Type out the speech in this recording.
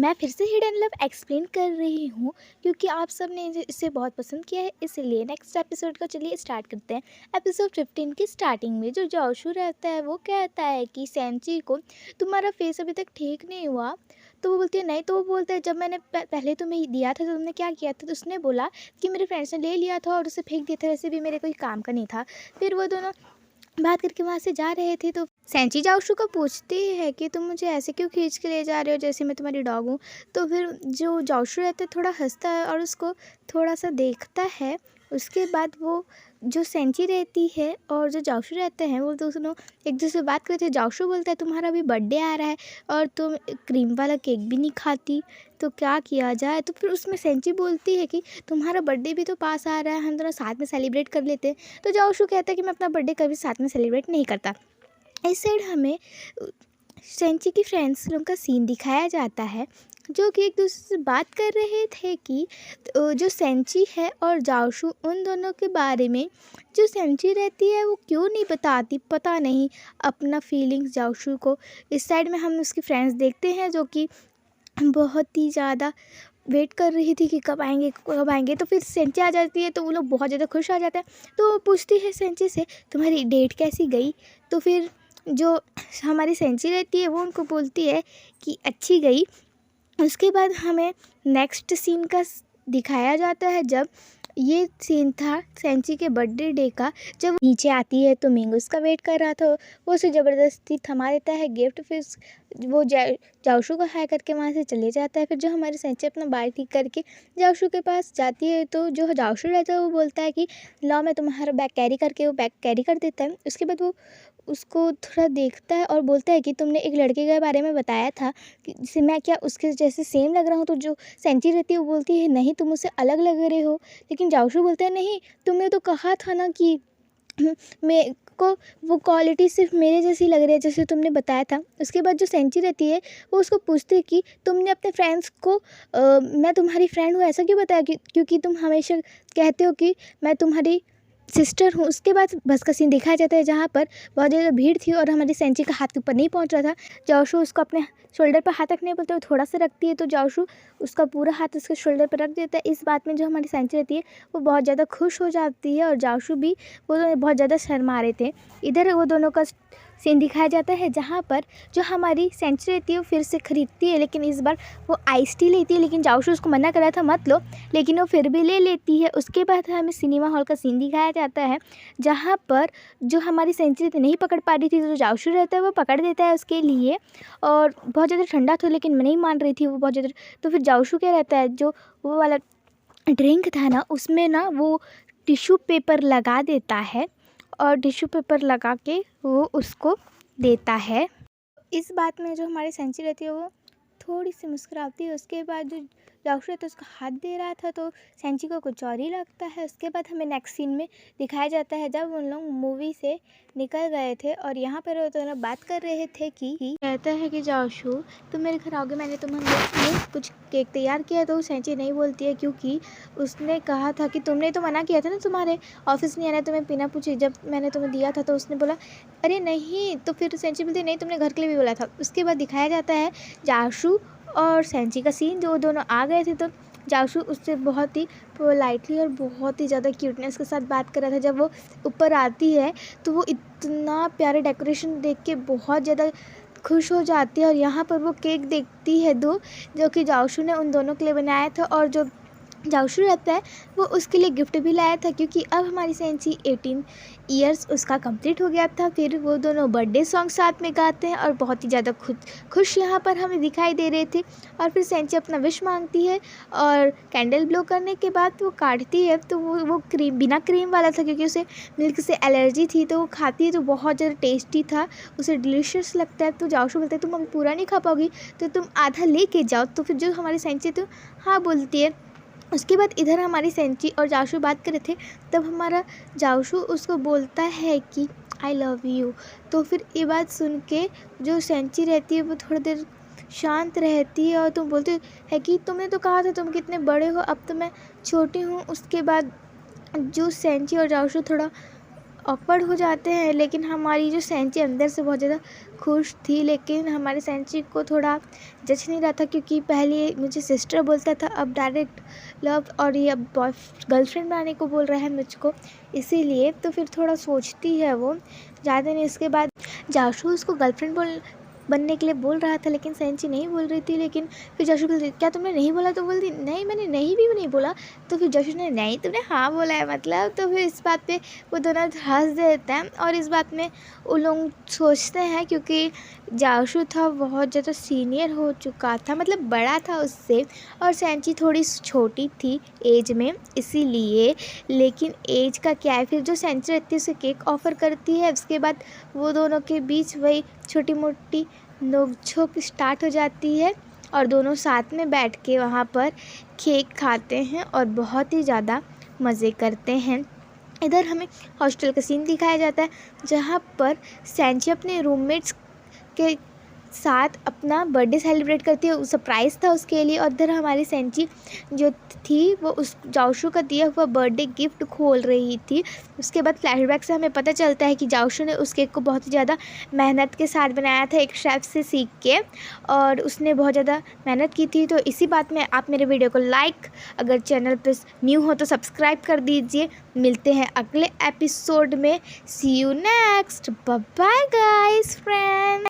मैं फिर से हिडन लव एक्सप्लेन कर रही हूँ क्योंकि आप सब ने इसे बहुत पसंद किया है, इसलिए नेक्स्ट एपिसोड का चलिए स्टार्ट करते हैं। एपिसोड 15 की स्टार्टिंग में जो जोशू रहता है वो कहता है कि सेंची को तुम्हारा फेस अभी तक ठीक नहीं हुआ। तो वो बोलती है नहीं। तो वो बोलता है जब मैंने पहले तुम्हें दिया था तो तुमने क्या किया था। तो उसने बोला कि मेरे फ्रेंड्स ने ले लिया था और उसे फेंक दिया था, वैसे भी मेरे कोई काम का नहीं था। फिर वो दोनों बात करके वहाँ से जा रहे थे तो सेंची जाओशू को पूछती है कि तुम मुझे ऐसे क्यों खींच के ले जा रहे हो जैसे मैं तुम्हारी डॉग हूँ। तो फिर जो जाओशू रहता है थोड़ा हंसता है और उसको थोड़ा सा देखता है। उसके बाद वो जो सेंची रहती है और जो जाओशू रहते हैं वो दोनों एक दूसरे से बात करते हैं। जाओशू बोलता है तुम्हारा भी बर्थडे आ रहा है और तुम क्रीम वाला केक भी नहीं खाती, तो क्या किया जाए। तो फिर उसमें सेंची बोलती है कि तुम्हारा बर्थडे भी तो पास आ रहा है, हम दोनों साथ में सेलिब्रेट कर लेते हैं। तो जाओशू कहता है कि मैं अपना बर्थडे कभी साथ में सेलिब्रेट नहीं करता। इस साइड हमें सेंची की फ्रेंड्स लोग का सीन दिखाया जाता है जो कि एक दूसरे से बात कर रहे थे कि जो सेंची है और जाओशू उन दोनों के बारे में। जो सेंची रहती है वो क्यों नहीं बताती, पता नहीं अपना फीलिंग्स जाओशू को। इस साइड में हम उसकी फ्रेंड्स देखते हैं जो कि बहुत ही ज़्यादा वेट कर रही थी कि कब आएंगे कब आएंगे। तो फिर सेंची आ जाती है तो वो लोग बहुत ज़्यादा खुश आ जाते हैं। तो वो पूछती है सेंची से तुम्हारी डेट कैसी गई। तो फिर जो हमारी सेंची रहती है वो उनको बोलती है कि अच्छी गई। उसके बाद हमें नेक्स्ट सीन का दिखाया जाता है। जब ये सीन था सेंची के बर्थडे डे का, जब वो नीचे आती है तो मिंग उसका वेट कर रहा था। वो उसे ज़बरदस्ती थमा देता है गिफ्ट। फिर वो जाओशू को हाय करके वहाँ से चले जाता है। फिर जो हमारी सेंची अपना बाल ठीक करके जाओशू के पास जाती है तो जो जाओशू रहता है वो बोलता है कि लाओ मैं तुम्हारा बैग कैरी करके, वो बैग कैरी कर देता है। उसके बाद वो उसको थोड़ा देखता है और बोलता है कि तुमने एक लड़के के बारे में बताया था कि जिसे मैं क्या उसके जैसे सेम लग रहा हूँ। तो जो सेंची रहती है वो बोलती है नहीं तुम उससे अलग लग रहे हो। लेकिन जाओशू बोलता है नहीं, तुमने तो कहा था ना कि मेरे को वो क्वालिटी सिर्फ मेरे जैसी लग रही है जैसे तुमने बताया था। उसके बाद जो सेंची रहती है वो उसको पूछती है कि तुमने अपने फ्रेंड्स को मैं तुम्हारी फ्रेंड हूँ ऐसा क्यों बताया, क्योंकि तुम हमेशा कहते हो कि मैं तुम्हारी सिस्टर हूँ। उसके बाद बस का सीन दिखाया जाता है जहाँ पर बहुत ज़्यादा भीड़ थी और हमारी सेंची का हाथ ऊपर नहीं पहुँच रहा था। जाओशू उसको अपने शोल्डर पर हाथ रखने बोलते हुए थोड़ा सा रखती है तो जाओशू उसका पूरा हाथ उसके शोल्डर पर रख देता है। इस बात में जो हमारी सेंची रहती है वो बहुत ज़्यादा खुश हो जाती है और जाओशू भी, वो दोनों बहुत ज़्यादा शर्मा रहे थे। इधर वो दोनों का सीन दिखाया जाता है जहाँ पर जो हमारी सेंची रहती है वो फिर से खरीदती है, लेकिन इस बार वो आइस टी लेती है। लेकिन जाओशू उसको मना कर रहा था मत लो, लेकिन वो फिर भी ले लेती है। उसके बाद हमें सिनेमा हॉल का सीन दिखाया जाता है जहाँ पर जो हमारी सेंची नहीं पकड़ पा रही थी तो जाओशू रहता है वो पकड़ देता है उसके लिए। और बहुत ज़्यादा ठंडा था लेकिन मैं नहीं मान रही थी वो बहुत ज़्यादा। तो फिर जाओशू क्या रहता है जो वो वाला ड्रिंक था ना उसमें ना वो टिश्यू पेपर लगा देता है और टिश्यू पेपर लगा के वो उसको देता है। इस बात में जो हमारी सेंची रहती है वो थोड़ी सी मुस्कुराती है। उसके बाद जो जाओशू है तो उसका हाथ दे रहा था तो सेंची को कुछ और ही लगता है। उसके बाद हमें नेक्स्ट सीन में दिखाया जाता है जब उन लोग मूवी से निकल गए थे और यहाँ पर वो दोनों बात कर रहे थे कि कहता है कि जाओशू तुम मेरे घर आओगे, मैंने तुम्हारे लिए कुछ केक तैयार किया है। तो सेंची नहीं बोलती है क्योंकि उसने कहा था कि तुमने तो मना किया था ना तुम्हारे ऑफिस नहीं आना, तुम्हें बिना पूछे जब मैंने तुम्हें दिया था। तो उसने बोला अरे नहीं। तो फिर सेंची बोलती नहीं तुमने घर के लिए भी बोला था। उसके बाद दिखाया जाता है जाओशू और सेंची का सीन, जो दोनों आ गए थे तो जाओशू उससे बहुत ही पोलाइटली और बहुत ही ज़्यादा क्यूटनेस के साथ बात कर रहा था। जब वो ऊपर आती है तो वो इतना प्यारा डेकोरेशन देख के बहुत ज़्यादा खुश हो जाती है और यहाँ पर वो केक देखती है दो जो कि जाओशू ने उन दोनों के लिए बनाया था। और जो जाओशू रहता है वो उसके लिए गिफ्ट भी लाया था क्योंकि अब हमारी सेंची 18 ईयर्स उसका कंप्लीट हो गया था। फिर वो दोनों बर्थडे सॉन्ग साथ में गाते हैं और बहुत ही ज़्यादा खुश यहाँ पर हमें दिखाई दे रहे थे। और फिर सेंची अपना विश मांगती है और कैंडल ब्लो करने के बाद वो काटती है तो वो क्रीम बिना क्रीम वाला था क्योंकि उसे मिल्क से एलर्जी थी। तो वो खाती है तो बहुत ज़्यादा टेस्टी था, उसे डिलीशियस लगता है। तो जाओशू बोलता है तुम अभी पूरा नहीं खा पाओगी तो तुम आधा लेके जाओ। तो फिर जो हमारी सेंची तो हाँ बोलती है। उसके बाद इधर हमारी सेंची और जाओशू बात कर रहे थे तब हमारा जाओशू उसको बोलता है कि आई लव यू। तो फिर ये बात सुन के जो सेंची रहती है वो थोड़ी देर शांत रहती है और तुम बोलते है कि तुमने तो कहा था तुम कितने बड़े हो, अब तो मैं छोटी हूँ। उसके बाद जो सेंची और जाओशू थोड़ा ऑकवर्ड हो जाते हैं। लेकिन हमारी जो सेंची अंदर से बहुत ज़्यादा खुश थी, लेकिन हमारे सेंची को थोड़ा जच नहीं रहा था, क्योंकि पहले मुझे सिस्टर बोलता था, अब डायरेक्ट लव और ये अब बॉय गर्लफ्रेंड बनाने को बोल रहा है मुझको, इसीलिए तो फिर थोड़ा सोचती है वो ज़्यादा नहीं। इसके बाद जाशू उसको गर्लफ्रेंड बनने के लिए बोल रहा था, लेकिन सेंची नहीं बोल रही थी। लेकिन फिर जाशू बोलती, क्या तुमने नहीं बोला? तो बोलती, नहीं मैंने नहीं भी नहीं बोला। तो फिर जाशू ने, नहीं तुमने हाँ बोला है मतलब। तो फिर इस बात पे वो दोनों हंस देते हैं, और इस बात में वो लोग सोचते हैं, क्योंकि जाशू था बहुत ज़्यादा सीनियर हो चुका था, मतलब बड़ा था उससे, और सेंची थोड़ी छोटी थी एज में, इसीलिए। लेकिन एज का क्या है, फिर जो सेंची रहती है उसे केक ऑफ़र करती है। उसके बाद वो दोनों के बीच वही छोटी मोटी नोक-झोंक स्टार्ट हो जाती है, और दोनों साथ में बैठ के वहाँ पर केक खाते हैं और बहुत ही ज़्यादा मज़े करते हैं। इधर हमें हॉस्टल का सीन दिखाया जाता है, जहाँ पर सेंची अपने रूममेट्स के साथ अपना बर्थडे सेलिब्रेट करती है। सरप्राइज़ था उसके लिए, और इधर हमारी सेंची जो थी वो उस जाओशू का दिया हुआ बर्थडे गिफ्ट खोल रही थी। उसके बाद फ्लैशबैक से हमें पता चलता है कि जाओशू ने उस केक को बहुत ही ज़्यादा मेहनत के साथ बनाया था, एक शेफ़ से सीख के, और उसने बहुत ज़्यादा मेहनत की थी। तो इसी बात में आप मेरे वीडियो को लाइक, अगर चैनल पर न्यू हो तो सब्सक्राइब कर दीजिए। मिलते हैं अगले एपिसोड में। See you next, bye bye guys friend.